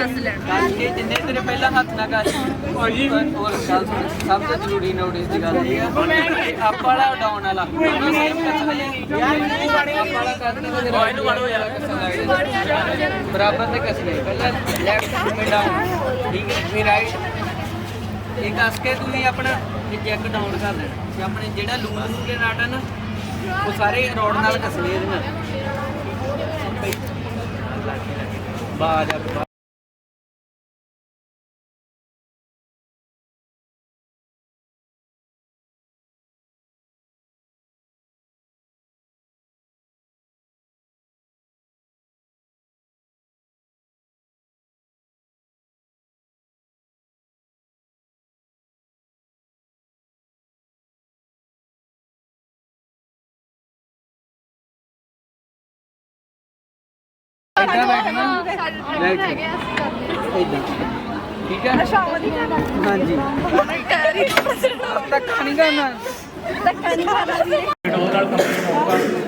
कस लेना के जिन्ने तेरे पहला हाथ ना कर और गल सुन सब तो जरूरी नोटिस की गल है आप वाला डाउन वाला दोनों सेम कसने आप वाला करने ते इनु वड़ो यार बराबर ते कसने पहला लेफ्ट में डाउन ठीक है फिर राइट ये कस के तू ही अपना चेक डाउन कर देना अपने जेड़ा लून के नाट है ना वो सारे रोड नाल कसने बाज बैठना ठीक है हाँ जी धक्का नहीं करना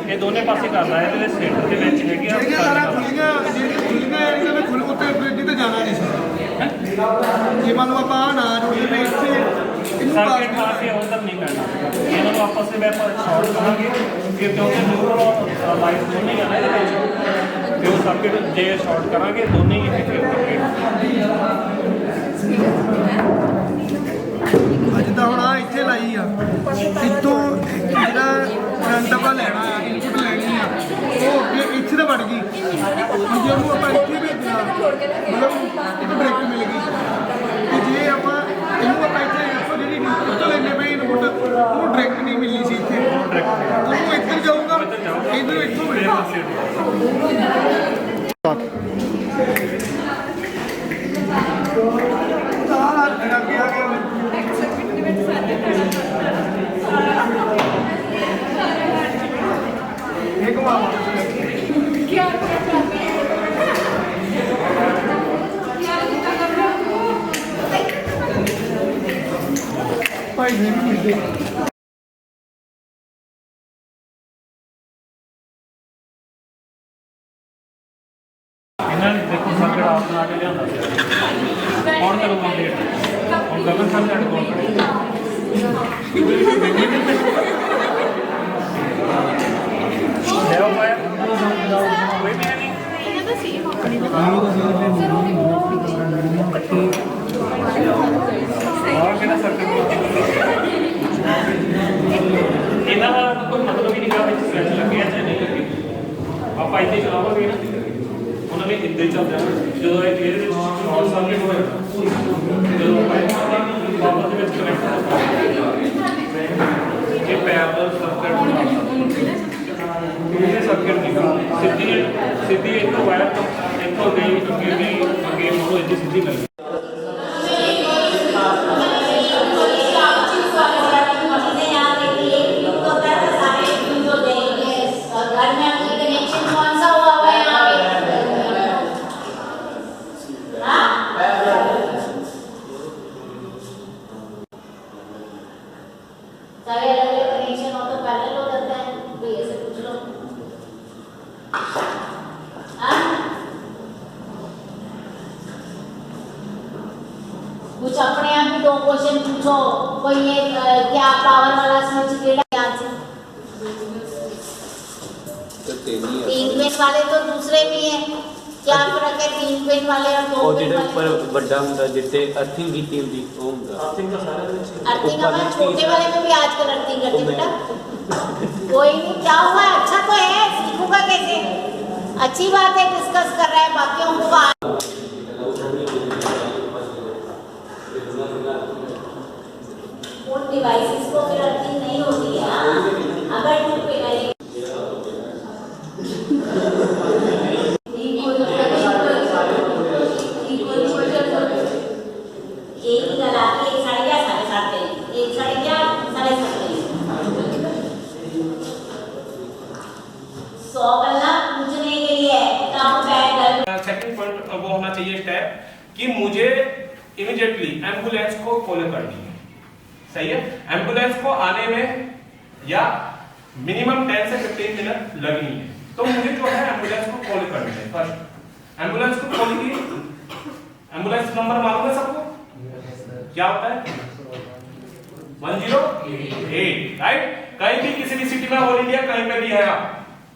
ਇਹ ਦੋਨੇ ਪਾਸੇ ਕਰਦਾ ਹੈ ਇਹਦੇ ਸੈਂਟਰ ਦੇ ਵਿੱਚ ਹੈਗੇ ਆ ਫ੍ਰਿਜ ਤੇ ਜਾਣਾ ਨਹੀਂ ਸੀ ਜੇ ਮੰਨ ਲਓ ਆਪਾਂ ਨਾ ਜੋੜੀਏ ਤੇ ਇੱਥੇ ਇਹਨੂੰ ਸਰਕਟ ਆ ਕੇ ਉਧਰ ਨਹੀਂ ਪੈਣਾ ਇਹਨਾਂ ਨੂੰ ਆਪਸ ਵਿੱਚ ਸ਼ਾਰਟ ਕਰਾਂਗੇ ਕਿ ਕਿਉਂਕਿ ਨਿਊਟਰਲ ਲਾਈਟ ਦੋਨੇ ਆ ਨਾ ਇਹਦੇ ਵਿੱਚ ਤੇ ਉਹ ਸਰਕਟ ਜੇ ਸ਼ਾਰਟ ਕਰਾਂਗੇ ਦੋਨੇ ਹੀ ਇੱਕ ਜਿੱਦਾਂ ਹੁਣ ਆ ਇੱਥੇ ਲਾਈ ਆ ਇੱਥੋਂ ਜਿਹੜਾ ਕਰੰਟ ਆਪਾਂ ਲੈਣਾ ਆ ਇਨਪੁਟ ਲੈਣੀ ਆ ਉਹ ਅੱਗੇ ਇੱਥੇ ਤਾਂ ਵੜ ਗਈ ਜੇ ਉਹਨੂੰ ਆਪਾਂ ਇੱਥੇ ਭੇਜਣਾ ਮਤਲਬ ਇਹਨੂੰ ਡਾਇਰੈਕਟ ਮਿਲ ਗਈ ਤੇ ਜੇ ਆਪਾਂ ਇਹਨੂੰ ਆਪਾਂ ਇੱਥੇ ਇੱਥੋਂ ਜਿਹੜੀ ਇੱਥੋਂ ਲੈਣੇ ਪਏ ਇਨਪੁਟ ਉਹਨੂੰ ਡਾਇਰੈਕਟ ਨਹੀਂ ਮਿਲਣੀ ਸੀ ਇੱਥੇ ਉਹਨੂੰ ਇੱਧਰ ਜਾਊਗਾ ਇੱਧਰ ਇੱਥੋਂ ਮਿਲੇਗਾ ਅੱਗੇ ਆ ਗਿਆ एक क्या भाई नहीं मिलते ਇਹਨਾਂ ਨੇ ਦੇਖੋ ਸਰਕਟ ਆਪ ਬਣਾ ਕੇ ਲਿਆਂਦਾ ਸੀ ਕੌਣ ਕਰੂਗਾ ਕੰਪਲੀਟ ਹੁਣ ਗਗਨ ਸਾਹਿਬ ਸਾਡੇ ਕੋਲ ਲੈ ਆਓ ਪਾਇਆ ਕੋਈ ਵੀ ਨਹੀਂ ਇਹਨਾਂ ਦਾ ਸੇਮ ਆਪਣੀ और कितना सर्कट ਇਹਨਾਂ ਦਾ ਕੋਈ ਮਤਲਬ ਹੀ ਨਹੀਂ ਕਿ ਵਿੱਚ ਸਵਿਚ ਲੱਗੇ ਜਾਂ ਨਹੀਂ ਲੱਗੇ ਆਪਾਂ ਇੱਥੇ ਚਲਾਵਾਂਗੇ ਨਾ ਉਹਨਾਂ ਨੇ ਇੱਦਾਂ ਹੀ ਚੱਲ ਜਾਣਾ ਜਦੋਂ ਇਹ ਇਹਦੇ ਵਿੱਚ ਸ਼ਾਰਟ ਸਰਕਟ ਹੋਇਆ ਜਦੋਂ ਆਪਾਂ ਪਾਵਰ ਦੇ ਵਿੱਚ ਕਨੈਕਟ ਇਹ ਪੈਰਲਲ ਸਰਕਟ ਇਹ ਸਰਕਟ ਦੀ ਸਿੱਧੀ ਇੱਥੋਂ ਵਾਇਰ ਤੋਂ ਇੱਥੋਂ ਗਈ ਅੱਗੇ ਮੋੜੋ ਇੱਥੇ ਸਿੱਧੀ ਲੱਗੀ कुछ अपने आप भी दो क्वेश्चन पूछो कोई ये क्या पावर वाला स्विच केड़ा तीन पिन वाले तो दूसरे भी हैं क्या फर्क है तीन पिन वाले और दो पिन वाले पर बड़ा ਹੁੰਦਾ ਜਿੱਤੇ ਅਰਥਿੰਗ ਕੀਤੀ ਹੁੰਦੀ ਉਹ ਹੁੰਦਾ अर्थिंग का सारा कुछ अर्थिंग हमारे छोटे वाले में भी आजकल अर्थिंग करते बेटा कोई नहीं क्या हुआ अच्छा तो है सीखूंगा कैसे अच्छी बात है डिस्कस कर रहा है बाकियों को उन डिवाइसेस को फिर अर्थिंग नहीं होती है अगर टू पे नहीं एक ही गला एक साढ़े क्या साढ़े सात एक साढ़े क्या साढ़े सात 100 गला पूछने के लिए काम पैड कर सेकंड पॉइंट वो होना चाहिए स्टेप कि मुझे इमीडिएटली एम्बुलेंस को कॉल करनी है सही है एम्बुलेंस को आने में या मिनिमम 10 से 15 मिनट लगनी है तो मुझे जो है एम्बुलेंस को कॉल करनी है फर्स्ट एम्बुलेंस को कॉल की एम्बुलेंस नंबर मालूम है सबको? क्या होता है? 108, राइट? कहीं भी किसी भी सिटी में ऑल इंडिया कहीं पे भी है आप,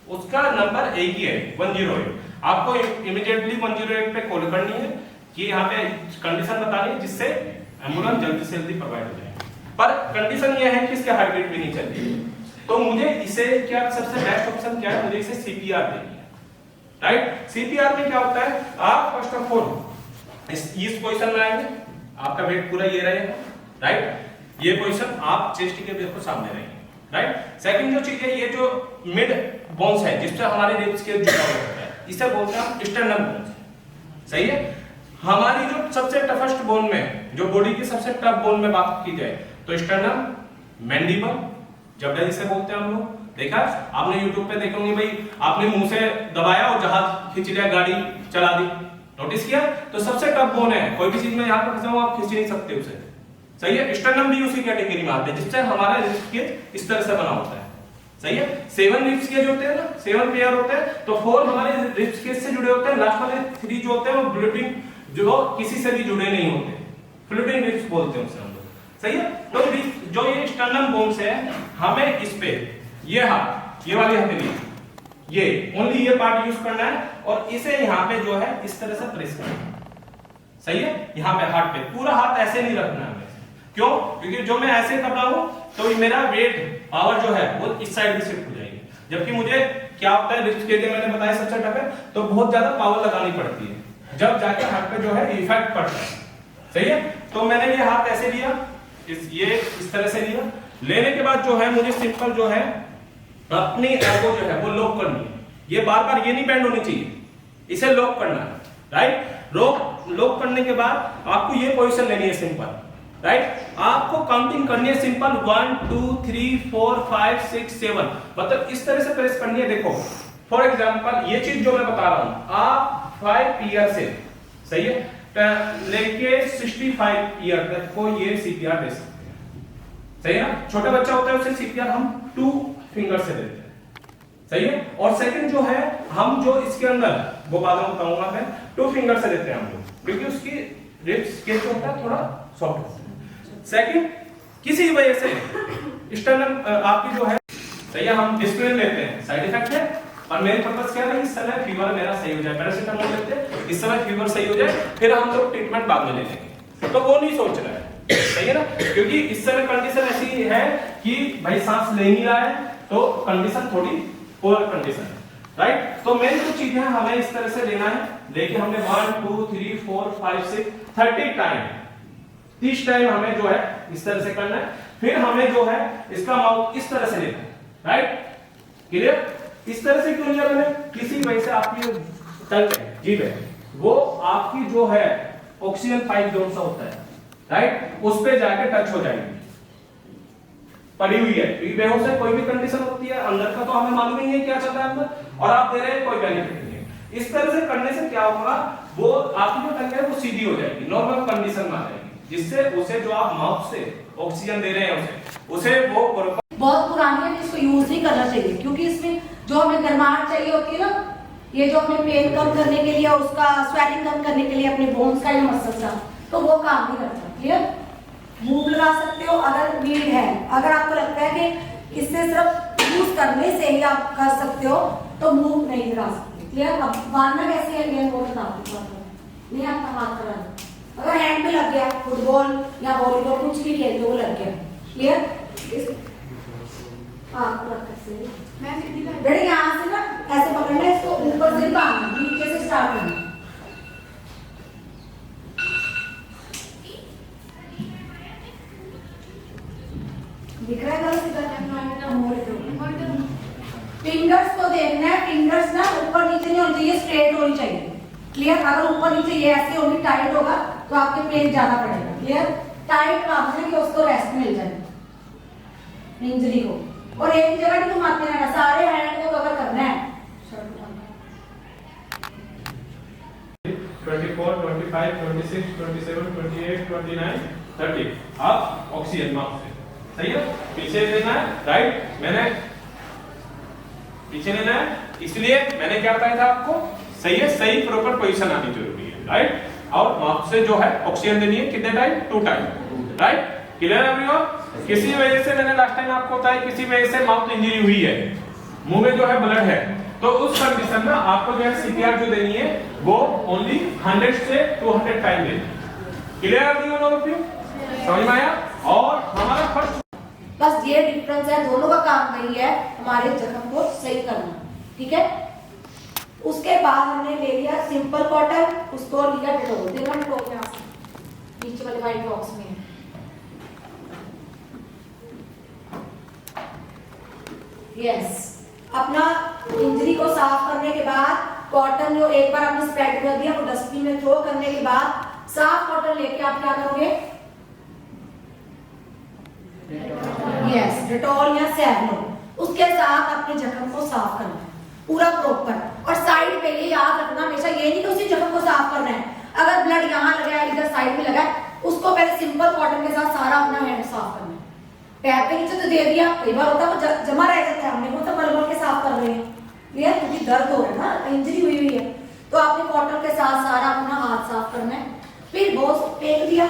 उसका नंबर एक ही है 108। आपको इमीडिएटली 108 पे कॉल करनी है कि यहाँ पे कंडीशन बतानी है जिससे एम्बुलेंस जल्दी से जल्दी प्रोवाइड हो जाए। पर कंडीशन ये है कि इसके हार्ट बीट भी नहीं चल रही, तो मुझे इसे क्या सबसे बेस्ट ऑप्शन क्या है, मुझे इसे सीपीआर देनी है, राइट? सीपीआर में क्या होता है, आप फर्स्ट ऑफ ऑल इस पोजीशन में आएंगे, आपका वेट पूरा ये रहेगा, राइट? ये पोजीशन आप चेस्ट के बिल्कुल सामने रहेंगे, राइट? सेकंड जो चीज है, ये जो मिड बोन्स है जिससे हमारे रिब्स के जुड़ा हुआ होता है, इसे बोलते हैं हम स्टर्नम बोन्स, सही है? हमारी जो सबसे टफेस्ट बोन में, जो बॉडी की सबसे टफ बोन में बात की जाए तो स्टर्नम, मैंडिबल, जबड़ा जिसे बोलते हैं हम लोग, देखा आपने यूट्यूब पे देखोगे भाई, आपने मुंह से दबाया और जहाज खींच लिया, गाड़ी चला दी, नोटिस किया? तो सबसे टफ बोन है, कोई भी चीज में यहाँ पर फंसे हो आप खींच नहीं सकते उसे, सही है? स्टर्नम भी उसी कैटेगरी में आते हैं जिससे हमारा रिब्स केज इस तरह से बना होता है, सही है? 7 रिब्स केज होते हैं ना, 7 पेयर होते हैं, तो 4 हमारे रिब्स केज से जुड़े होते हैं, लास्ट वाले 3 जो होते हैं वो फ्लोटिंग, जो किसी से भी जुड़े नहीं होते, फ्लोटिंग रिब्स बोलते हैं उसे हम लोग, सही है? तो जो ये स्टर्नम बोन्स है, हमें इस पे ये हाथ, ये वाली हथेली, ये ओनली ये पार्ट यूज करना है और इसे यहाँ पे जो है इस तरह से प्रेस करना है, सही है? यहाँ पे हाथ पे, पूरा हाथ ऐसे नहीं रखना है, क्यों? क्योंकि जो मैं ऐसे कर रहा हूं तो मेरा वेट पावर जो है वो इस साइड में शिफ्ट हो जाएगी, जबकि मुझे क्या होता है, रिब्स के लिए मैंने बताया सबसे टफ है, तो बहुत ज्यादा पावर लगानी पड़ती है, जब जाके हाथ पे जो है इफेक्ट पड़ता है, सही है? तो मैंने ये हाथ ऐसे लिया, ये इस तरह से लिया, लेने के बाद जो है मुझे सिंपल जो है अपनी एल्बो जो है वो लॉक करनी है, ये बार बार ये नहीं बेंड होनी चाहिए, इसे लॉक करना है, राइट? लॉक करने के बाद आपको ये पोजीशन लेनी है सिंपल, राइट? आपको काउंटिंग करनी है सिंपल 1 2 3 4 5 6 7, मतलब इस तरह से प्रेस करनी है। देखो फॉर एग्जांपल ये चीज जो मैं बता रहा हूं, आप 5 ईयर से, सही है, लेके 65 ईयर तक को ये सीपीआर दे सकते हैं, सही है ना? छोटा बच्चा होता है उसे सीपीआर हम 2 फिंगर से देते हैं, सही है? और सेकंड जो है हम जो इसके अंदर वो बाद में बताऊंगा मैं, 2 फिंगर से देते हैं हम लोग, क्योंकि उसकी रिब्स के जो होता है थोड़ा सॉफ्ट होता है। सेकंड, किसी वजह से स्टर्नम आपकी जो है, सही है, हम डिस्प्ले लेते हैं, साइड इफेक्ट है, और मेरे पर्पस क्या है, इस समय फीवर मेरा सही हो जाए, पैरासिटामोल लेते हैं, इस समय फीवर सही हो जाए, फिर हम लोग ट्रीटमेंट बाद में ले लेंगे, तो वो नहीं सोच रहा है, सही है ना? क्योंकि इस समय कंडीशन ऐसी है कि भाई सांस ले नहीं रहा है, तो कंडीशन थोड़ी पुअर कंडीशन है, राइट? तो मेन जो चीजें हमें इस तरह से लेना है, देखिए हमने 1 2 3 4 5 6 30 टाइम, 30 टाइम हमें जो है इस तरह से करना है, फिर हमें जो है इसका माउथ इस तरह से लेना है, राइट? क्लियर? इस तरह से क्यों लिया मैंने? किसी वजह से आपकी टंग है, जीभ है, वो आपकी जो है ऑक्सीजन पाइप जो सा होता है, राइट, उस पे जाके टच हो जाएगी, पड़ी हुई है, क्योंकि बेहोश है, कोई भी कंडीशन होती है अंदर का तो हमें मालूम ही नहीं है क्या चल रहा है अंदर, और आप दे रहे हैं, कोई बेनिफिट नहीं है। इस तरह से करने से क्या होगा, वो आपकी जो टंग है वो सीधी हो जाएगी, नॉर्मल कंडीशन में आ जाएगी, जिससे उसे जो आप माउथ से ऑक्सीजन दे रहे हैं उसे वो बहुत पुरानी है, इसको यूज नहीं करना चाहिए, क्योंकि इसमें जो हमें गर्माहट चाहिए होती है ना, ये जो हमें पेन कम करने के लिए, उसका स्वेलिंग कम करने के लिए अपने बोन्स का या मसल्स का, तो वो काम नहीं करता। क्लियर? मूव लगा सकते हो अगर नीड है, अगर आपको लगता है कि इससे सिर्फ यूज करने से ही आप कर सकते हो तो मूव नहीं लगा सकते। क्लियर? अब मारना कैसे है वो बता दो, नहीं आपका हाथ करा, अगर हैंड में लग गया, फुटबॉल या वॉलीबॉल कुछ भी खेलते वो लग गया, क्लियर? डरे यहाँ से ना ऐसे पकड़ना है, इसको ऊपर से बांधना, नीचे से स्टार्ट करना, दिख रहा है? फिंगर्स को देखना है, फिंगर्स ना ऊपर नीचे नहीं होनी चाहिए, स्ट्रेट होनी चाहिए। क्लियर? अगर ऊपर नीचे ये ऐसे होगी, टाइट होगा तो आपके पेन ज्यादा पड़ेगा। क्लियर? टाइट बांधना कि उसको रेस्ट मिल जाए इंजरी को, और एक जगह नहीं घुमाते रहना, सारे हैंड को कवर करना है। 24 25 26 27 28 29 30, आप ऑक्सीजन माउथ से, सही है, पीछे लेना है, राइट? मैंने पीछे लेना है, इसलिए मैंने क्या बताया था आपको, सही है, सही प्रॉपर पोजीशन आनी जरूरी है, राइट? और माउथ से जो है ऑक्सीजन देनी है, कितने time? 2 time, right? Clear everyone? किसी वजह से मैंने लास्ट टाइम आपको बताया किसी वजह से माउथ इंजरी हुई है, मुंह में जो है ब्लड है, तो उस कंडीशन में आपको जो है सीपीआर जो देनी है वो ओनली 100 से 200 टाइम देनी है। Clear everyone all of you? समझ में आया? और हमारा फर्स्ट बस ये डिफरेंस है, दोनों का काम वही है, हमारे जख्म को सही करना, ठीक है? उसके बाद हमने ले लिया सिंपल कॉटन, उसको लिया डेटॉल, देखो डेटॉल यहाँ से नीचे वाले व्हाइट बॉक्स में है। यस, अपना इंजरी को साफ करने के बाद कॉटन जो एक बार आपने स्प्रेड कर दिया वो डस्टबिन में थ्रो करने के बाद साफ कॉटन लेके आप क्या करोगे? यस, डेटॉल या सेवलॉन, उसके साथ अपने जख्म को साफ करना है पूरा प्रॉपर। और साइड पे ये याद रखना हमेशा, ये नहीं कि उसी जख्म को साफ करना है, अगर ब्लड यहाँ लगा है, इधर साइड में लगा है, उसको पहले सिंपल कॉटन के साथ सारा अपना हैंड साफ करना है। पैर पे नीचे तो दे दिया, कई बार होता है वो जमा रह जाता है, हमने वो तो मलमल के साफ कर रहे हैं, क्लियर? क्योंकि दर्द हो रहा है ना, इंजरी हुई हुई है, तो आपने कॉटन के साथ सारा अपना हाथ साफ करना है। फिर बहुत फेंक दिया।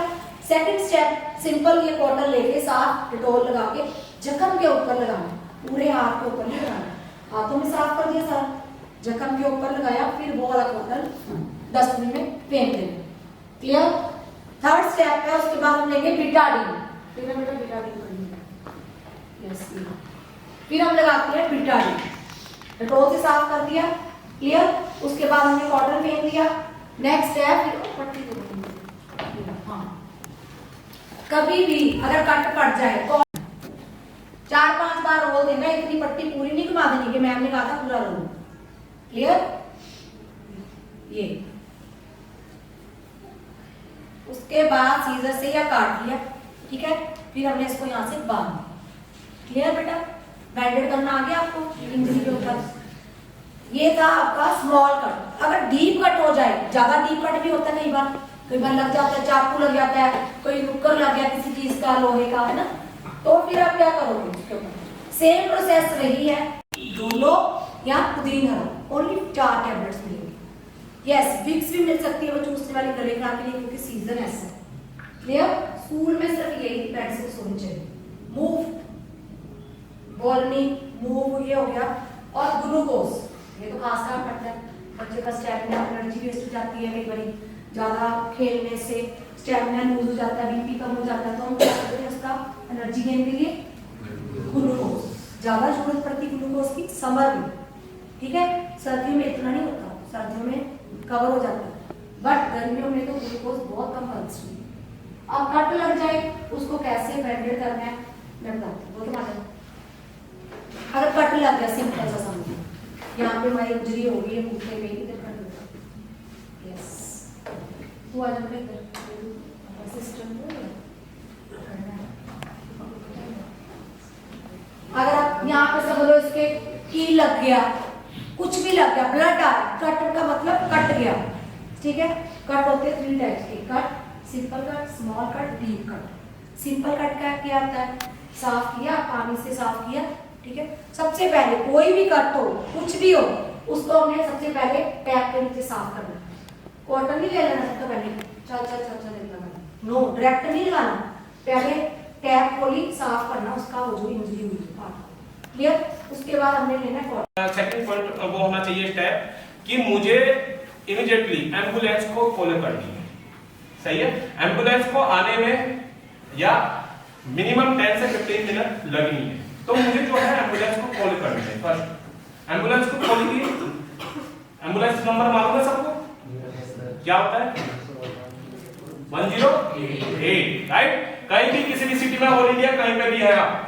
सेकंड स्टेप, सिंपल ये कॉटन लेके साफ डेटॉल लगा के जख्म के ऊपर लगाना, पूरे हाथ के ऊपर नहीं लगाना, हाथों में साफ कर दिया सारा, जख्म के ऊपर लगाया, फिर वो वाला कॉटन डस्टबिन में फेंक देना, क्लियर? थर्ड स्टेप है, उसके बाद हम लेंगे बिटाडीन, बेटा बिटाडीन करेंगे, यस, फिर हम लगाते हैं बिटाडीन, डेटॉल से साफ कर दिया, क्लियर? उसके बाद हमने कॉटन फेंक दिया। नेक्स्ट स्टेप, पट्टी को देंगे, हाँ, कभी भी अगर कट पड़ जाए तो 4-5 बार रोल देना, इतनी पट्टी पूरी नहीं घुमा देनी कि मैम ने कहा था पूरा रोल, क्लियर? ये उसके बाद सीजर से या काट लिया, ठीक है? फिर हमने इसको यहाँ से बांध, क्लियर बेटा? बैंडेड करना आ गया आपको इंजरी के ऊपर। ये था आपका स्मॉल कट। अगर डीप कट हो जाए, ज्यादा डीप कट भी होता है, कई बार लग जाता है, चाकू लग जाता है, कोई नुक्कर लग गया किसी चीज का, लोहे का, है ना, तो फिर आप क्या करोगे? उसके ऊपर सेम प्रोसेस रही है, डोलो या पुदीना, ओनली 4 टैबलेट्स मिलेंगे। यस, विक्स भी मिल सकती है वो चूसने वाली गले खराब के लिए, क्योंकि सीजन ऐसा है, क्लियर? स्कूल में सिर्फ यही पेंसिल्स होनी चाहिए। मूव, बॉलनी, मूव ये हो गया, और ग्लूकोज, ये तो खास काम करता है, बच्चे का स्टैमिना, एनर्जी वेस्ट हो जाती है, कई बार ज्यादा खेलने से स्टैमिना लूज हो जाता है, बीपी कम हो जाता है, तो हम क्या करते हैं उसका एनर्जी गेन के लिए ग्लूकोज, ज्यादा जरूरत पड़ती है ग्लूकोज की समर में, ठीक है? सर्दियों में इतना नहीं होता, सर्दियों में कवर हो जाता है, बट गर्मियों में तो ग्लूकोज बहुत कम कंपल्सरी है। अब कट लग जाए उसको कैसे बैंडेड करना है मैं बताती हूँ, वो तो मालूम। अगर कट लग गया, सिंपल सा समझिए, यहाँ पे हमारी इंजरी हो गई है मुंह में, इधर कट लगा, यस, तो आज हमने सिस्टम अगर आप यहाँ पे समझ लो इसके की लग गया, कुछ भी लग गया, ब्लड आ, कट का मतलब कट गया, ठीक है? कट होते हैं 3 टाइप्स के, cut, simple cut, small cut, deep cut. Simple cut का क्या आता है? साफ किया, पानी से साफ किया, ठीक है? सबसे पहले कोई भी कट हो, कुछ भी हो, उसको हमने सबसे पहले टैप के नीचे साफ करना, कॉटन नहीं ले लेना सबसे पहले, चल लगाना, नो, डायरेक्ट नहीं लगाना, पहले टैप खोली, साफ करना उसका वो जो इंजरी हुई है, क्लियर? उसके बाद हमने लेना कॉटन। सेकंड पॉइंट वो होना चाहिए स्टेप कि मुझे इमीडिएटली एम्बुलेंस को कॉल करनी है, सही है? एम्बुलेंस को आने में या मिनिमम 10 से 15 मिनट लगनी है, तो मुझे जो है एम्बुलेंस को कॉल करनी है। फर्स्ट एम्बुलेंस को कॉल की, एम्बुलेंस नंबर मालूम है सबको? क्या होता है? 108, राइट? कहीं भी किसी भी सिटी में, ऑल इंडिया कहीं पे भी है आप,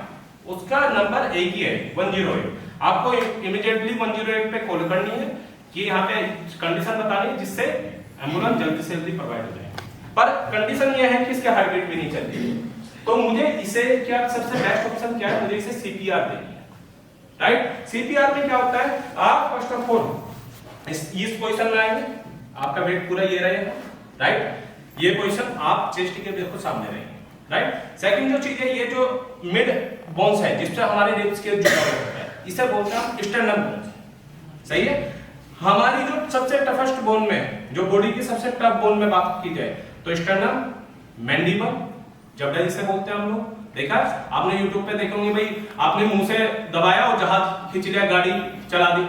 उसका नंबर एक ही है, 108। आपको इमीडिएटली 108 पे कॉल करनी है कि यहाँ पे कंडीशन बतानी है जिससे एम्बुलेंस जल्दी से जल्दी प्रोवाइड हो जाए। पर कंडीशन ये है कि इसके हार्ट बीट भी नहीं चलती, तो मुझे इसे क्या सबसे बेस्ट ऑप्शन क्या है? मुझे इसे सीपीआर देनी है, राइट? सीपीआर में क्या होता है? आप फर्स्ट ऑफ ऑल इस पोजीशन में आएंगे, आपका वेट पूरा ये रहेगा, राइट? ये पोजीशन आप चेस्ट के बिल्कुल सामने रहेंगे, राइट? सेकंड जो चीज है, ये जो मिड बोन्स है जिससे हमारे रिब्स के जुड़ा होता है, इसे बोलते हैं स्टर्नम बोन्स, सही है? हमारी जो सबसे टफेस्ट बोन में, जो बॉडी की सबसे टफ बोन में बात की जाए तो स्टर्नम, मैंडिबल, जबड़ा जिसे बोलते हैं हम लोग, देखा आपने यूट्यूब पे देखे होंगे भाई, आपने मुंह से दबाया और जहाज खींच लिया, गाड़ी चला दी,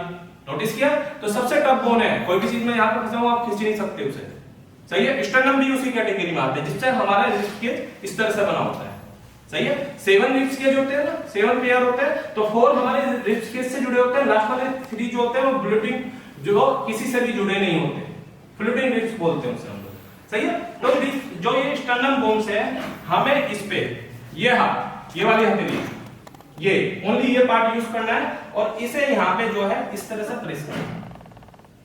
नोटिस किया? तो सबसे टफ बोन है, कोई भी चीज में यहाँ पे फंसे हो आप खींच नहीं सकते उसे, सही है। स्टर्नम भी उसी कैटेगरी में आते हैं, जिससे हमारा रिब्स केज इस तरह से बना होता है, सही है। 7 रिब्स केज होते हैं ना, 7 पेयर होते हैं, तो 4 हमारे रिब्स केज से जुड़े होते हैं, लास्ट वाले 3 जो होते हैं वो फ्लोटिंग, जो किसी से भी जुड़े नहीं होते, फ्लोटिंग रिब्स बोलते हैं उसे हम लोग, सही है। तो जो ये स्टर्नम बोन्स है, हमें इस पे ये हाथ, ये वाली हथेली, ये ओनली ये पार्ट यूज करना है और इसे यहाँ पे जो है इस तरह से प्रेस करना है,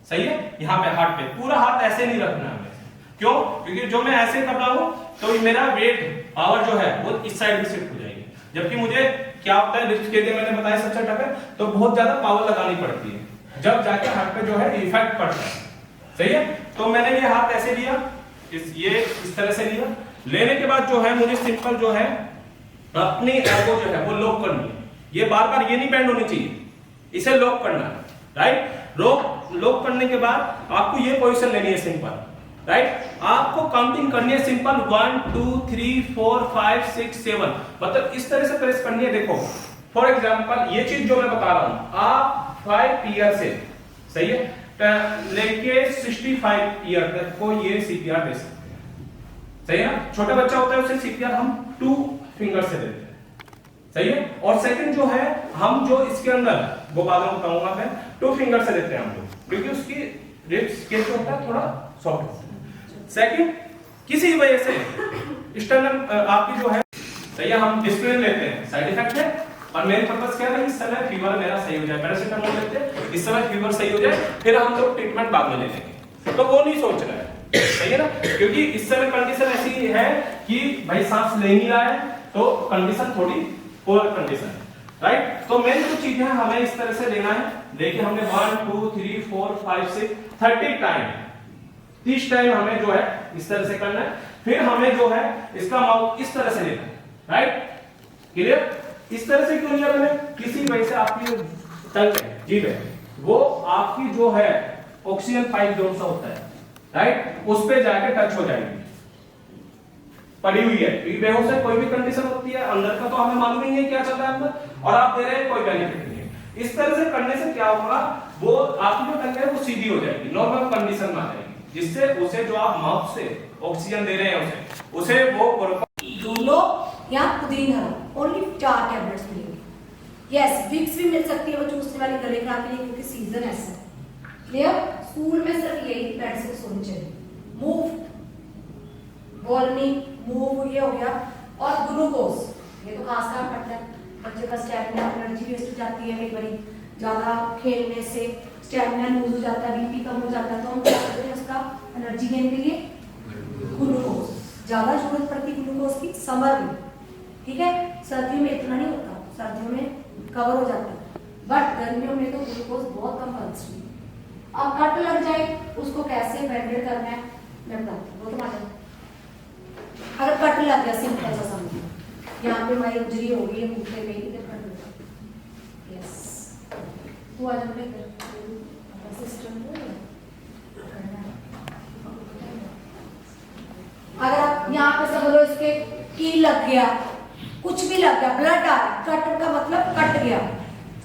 सही है। यहाँ पे हाथ पे, पूरा हाथ ऐसे नहीं रखना है, क्यों? क्योंकि जो मैं ऐसे कर रहा हूं तो मेरा वेट पावर जो है वो इस साइड में शिफ्ट हो जाएगी, जबकि मुझे क्या होता है, रिब्स के लिए मैंने बताया सबसे टफ है, तो बहुत ज्यादा पावर लगानी पड़ती है, जब जाके हाथ पे जो है इफेक्ट पड़ता है, सही है। तो मैंने ये हाथ ऐसे लिया, ये इस तरह से लिया, लेने के बाद जो है मुझे सिंपल जो है अपनी एल्बो जो है वो लॉक करनी है, ये बार बार ये नहीं बेंड होनी चाहिए, इसे लॉक करना है, राइट। लॉक करने के बाद आपको ये पोजीशन लेनी है सिंपल, राइट। आपको काउंटिंग करनी है सिंपल 1 2 3 4 5 6 7, मतलब इस तरह से प्रेस करनी है। देखो फॉर एग्जांपल ये चीज जो मैं बता रहा हूं, आप 5 ईयर से, सही है, लेके 65 ईयर तक को ये सीपीआर दे सकते हैं, सही है। छोटा बच्चा होता है उसे सीपीआर हम 2 फिंगर से देते हैं, सही है। और सेकंड जो है हम जो इसके अंदर, वो बाद में बताऊंगा मैं, 2 फिंगर से देते हैं हम लोग, क्योंकि उसकी रिब्स के जो होता है थोड़ा सॉफ्ट होता है। सेकंड, किसी वजह से स्टर्नम आपकी जो है, सही है, हम डिस्प्लेन लेते हैं, साइड इफेक्ट है, और मेन पर्पस क्या है, इस समय फीवर मेरा सही हो जाए, पैरासिटामोल लेते हैं, इस समय फीवर सही हो जाए, फिर हम लोग ट्रीटमेंट बाद में ले लेंगे, तो वो नहीं सोच रहा है, सही है ना। क्योंकि इस समय कंडीशन ऐसी है कि भाई सांस ले नहीं रहा है, तो कंडीशन थोड़ी पोअर कंडीशन है, राइट। तो मेन जो चीज है हमें इस तरह से लेना है, देखिए हमने 1 2 3 4 5 6 30 टाइम, 30 टाइम हमें जो है इस तरह से करना है। फिर हमें जो है इसका माउथ इस तरह से लेना है, राइट, क्लियर। इस तरह से क्यों लिया मैंने, किसी वजह से आपकी टंग है, जीभ है, वो आपकी जो है ऑक्सीजन पाइप जो सा होता है, राइट, उस पे जाके टच हो जाएगी, पड़ी हुई है। बेहोश है, कोई भी कंडीशन होती है, अंदर का तो हमें मालूम ही नहीं है क्या चल रहा है अंदर, और आप दे रहे हैं, कोई बेनिफिट नहीं है। इस तरह से करने से क्या होगा, वो आपकी जो टंग है वो सीधी हो जाएगी, नॉर्मल कंडीशन में आ जाएगी, जिससे उसे जो आप माउथ से ऑक्सीजन दे रहे हैं उसे वो दोनों या पुदीना ओनली 4 टैबलेट्स मिलेंगे। यस, विक्स भी मिल सकती है वो चूसने वाली गले खराब के लिए, क्योंकि सीजन ऐसा है, क्लियर। स्कूल में सिर्फ यही पेंसिल्स होनी चाहिए, मूव, बॉलनी, मूव, ये हो गया। और ग्लूकोज, ये तो खास काम करता है, बच्चे का स्टैमिना, एनर्जी वेस्ट हो जाती है, कई बार ज्यादा खेलने से स्टैमिना लूज हो जाता है, बीपी कम हो जाता है, तो हम क्या करते हैं उसका एनर्जी गेन के लिए ग्लूकोज, ज्यादा जरूरत पड़ती है ग्लूकोज की समर में, ठीक है। सर्दियों में इतना नहीं होता, सर्दियों में कवर हो जाता है, बट गर्मियों में तो ग्लूकोज बहुत कम कंज्यूम। अब कट लग जाए उसको कैसे बैंडेड करना है मैं बताती हूँ, वो तो मालूम। अगर कट लग गया, सिंपल सा समझो, यहाँ पे हमारी इंजरी हो गई है मुंह में, इधर कट हो गया, यस, वो आज हमने सिस्टम अगर आप यहाँ पे समझो इसके कील लग गया, कुछ भी लग गया, ब्लड आ रहा, कट का मतलब कट गया,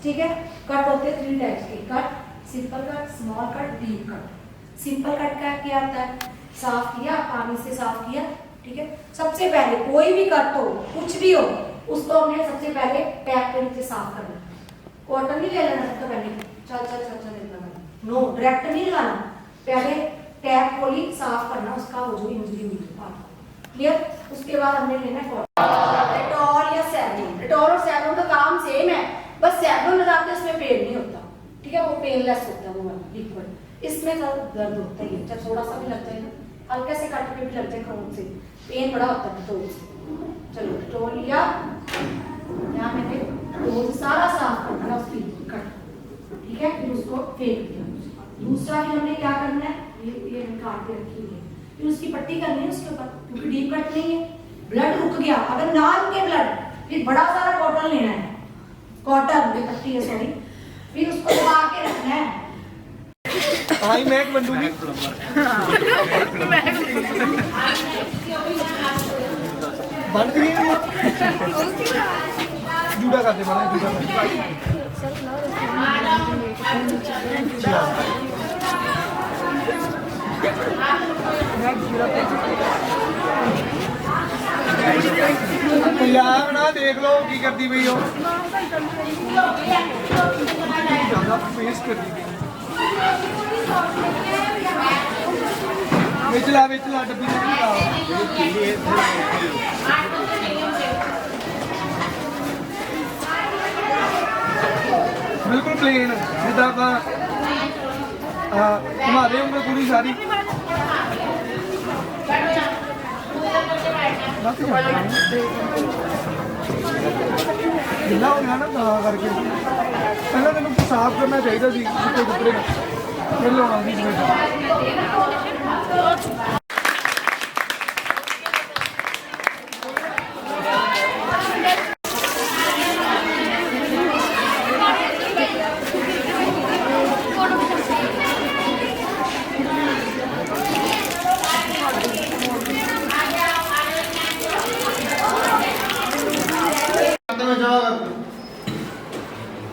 ठीक है। कट होते हैं 3 टाइप्स के, cut, simple cut, small cut, deep cut. Simple cut का क्या होता है, साफ किया, पानी से साफ किया, ठीक है। सबसे पहले कोई भी कट हो, कुछ भी हो, उसको हमने सबसे पहले टैप के नीचे साफ करना, कॉटन नहीं ले लेना सबसे पहले, चल चल चल चल इतना नो, डायरेक्ट नहीं लगाना, पहले टैप खोली, साफ करना उसका वो जो इंजरी हुई पार्ट, क्लियर। उसके बाद हमने लेना डेटॉल या सैवलॉन। डेटॉल और सैवलॉन का काम सेम है, बस सैवलॉन लगाते हैं उसमें पेन नहीं होता, ठीक है, वो पेनलेस होता है, वो लिक्विड। इसमें तो दर्द होता ही है, जब थोड़ा सा भी लग जाए ना, हल्के से कट पे भी लग जाए खरोंच से, पेन बड़ा होता है, तो चलो डेटॉल लिया, यहाँ मैंने डोज सारा साफ करना उसकी कट, ठीक है, फिर उसको फेंक दिया। दूसरा भी हमने क्या करना है, ये काट के रखी हुई है, फिर उसकी पट्टी करनी है उसके ऊपर, क्योंकि डीप कट नहीं है, ब्लड रुक गया, अगर ना रुके ब्लड, फिर बड़ा सारा कॉटन लेना है, कॉटन में पट्टी है सॉरी, फिर उसको दबा के रखना है, हाँ ही महक बंडू जी बन गई जूड़ा करते बना जूड़ा यार ना देख लो की करती पई हो ज्यादा फेस करती पई विचला डब्बी बिल्कुल प्लेन जिदा घुमा दे उम्र पूरी सारी गिला हो गया ना ਤਾਂ ਕਰਕੇ ਪਹਿਲਾਂ ਤੈਨੂੰ ਸਾਫ਼ ਕਰਨਾ ਚਾਹੀਦਾ ਸੀ ਜਿੱਤੇ ਕੱਪੜੇ ਫਿਰ ਲਾਉਣਾ ਸੀ ਜਿਵੇਂ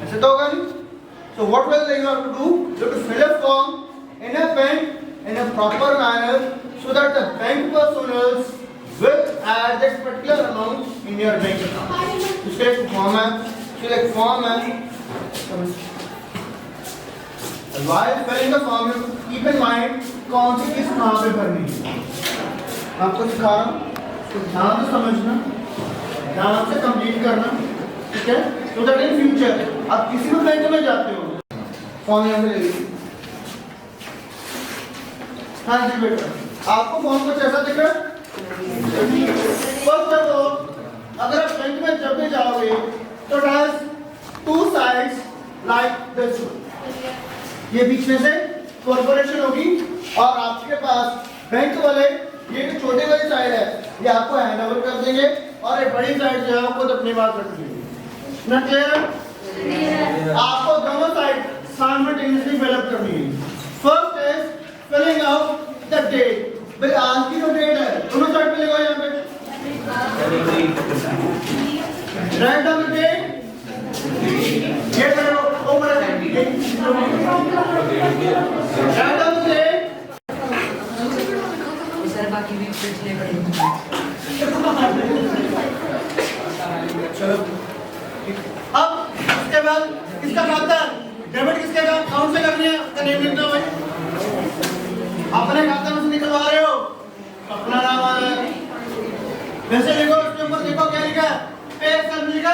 ऐसे तो होगा नहीं so what will you have to do you have to fill a form in a bank in a proper manner so that the bank personnel will add that particular amount in your bank account उसका एक form है while filling the form keep in mind कौन सी किस्त कहाँ पे भरनी है आपको सिखा रहा हूँ तो ध्यान से समझना ध्यान से कंप्लीट करना ठीक है तो दैट इन फ्यूचर आप किसी भी बैंक में जाते हो फॉर्म यहाँ पे ले लीजिए हाँ जी बेटा आपको फॉर्म कुछ ऐसा दिख रहा है फर्स्ट ऑफ ऑल अगर आप बैंक में जब भी जाओगे तो it has two sides like this ये बीच में से कॉर्पोरेशन होगी और आपके पास बैंक वाले ये जो छोटी वाली साइड है ये आपको हैंड ओवर कर देंगे और एक बड़ी साइड जो है वो खुद अपनी बात रख लेंगे ना क्लियर आपको दोनों साइड साइमल्टेनियसली फिलअप करनी है first is filling out the date भाई आज की जो डेट है दोनों साइड पे लिखो यहाँ पे राइट डाउन द डेट ये करो over write down the date sir बाकी भी पिछले पड़े चलो अब इसके बाद किसका खाता डेबिट किसके अकाउंट से करनी है उसका नेम लिख दो भाई अपने खाते में से निकलवा रहे हो अपना नाम आ रहा है वैसे लिखो उसके ऊपर देखो क्या लिखा है पे सब लिखा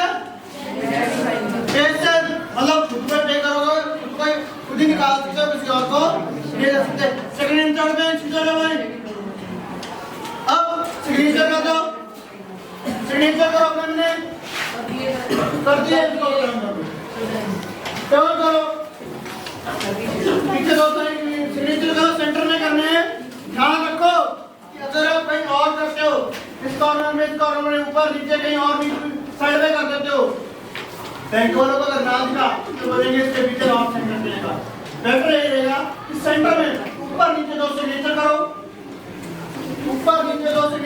पे सब मतलब खुद पर पे करोगे खुद ही निकाल सकते हो किसी और को ये कर सकते सेकंड एंड थर्ड में सीधा लो भाई अब सिग्नेचर कर दो सिग्नेचर करो अपने कर दिए इसको करो पीछे दो सिग्नेचर करो सेंटर में करने हैं ध्यान रखो कि अगर आप कहीं और करते हो इस कॉर्नर में ऊपर नीचे कहीं और भी साइड में कर देते हो बैंक वालों को अगर ना दिखा तो बोलेंगे इसके पीछे और सेंटर मिलेगा बेटर ये रहेगा कि सेंटर में ऊपर नीचे दो सिग्नेचर करो ऊपर नीचे दो सिग्नेचर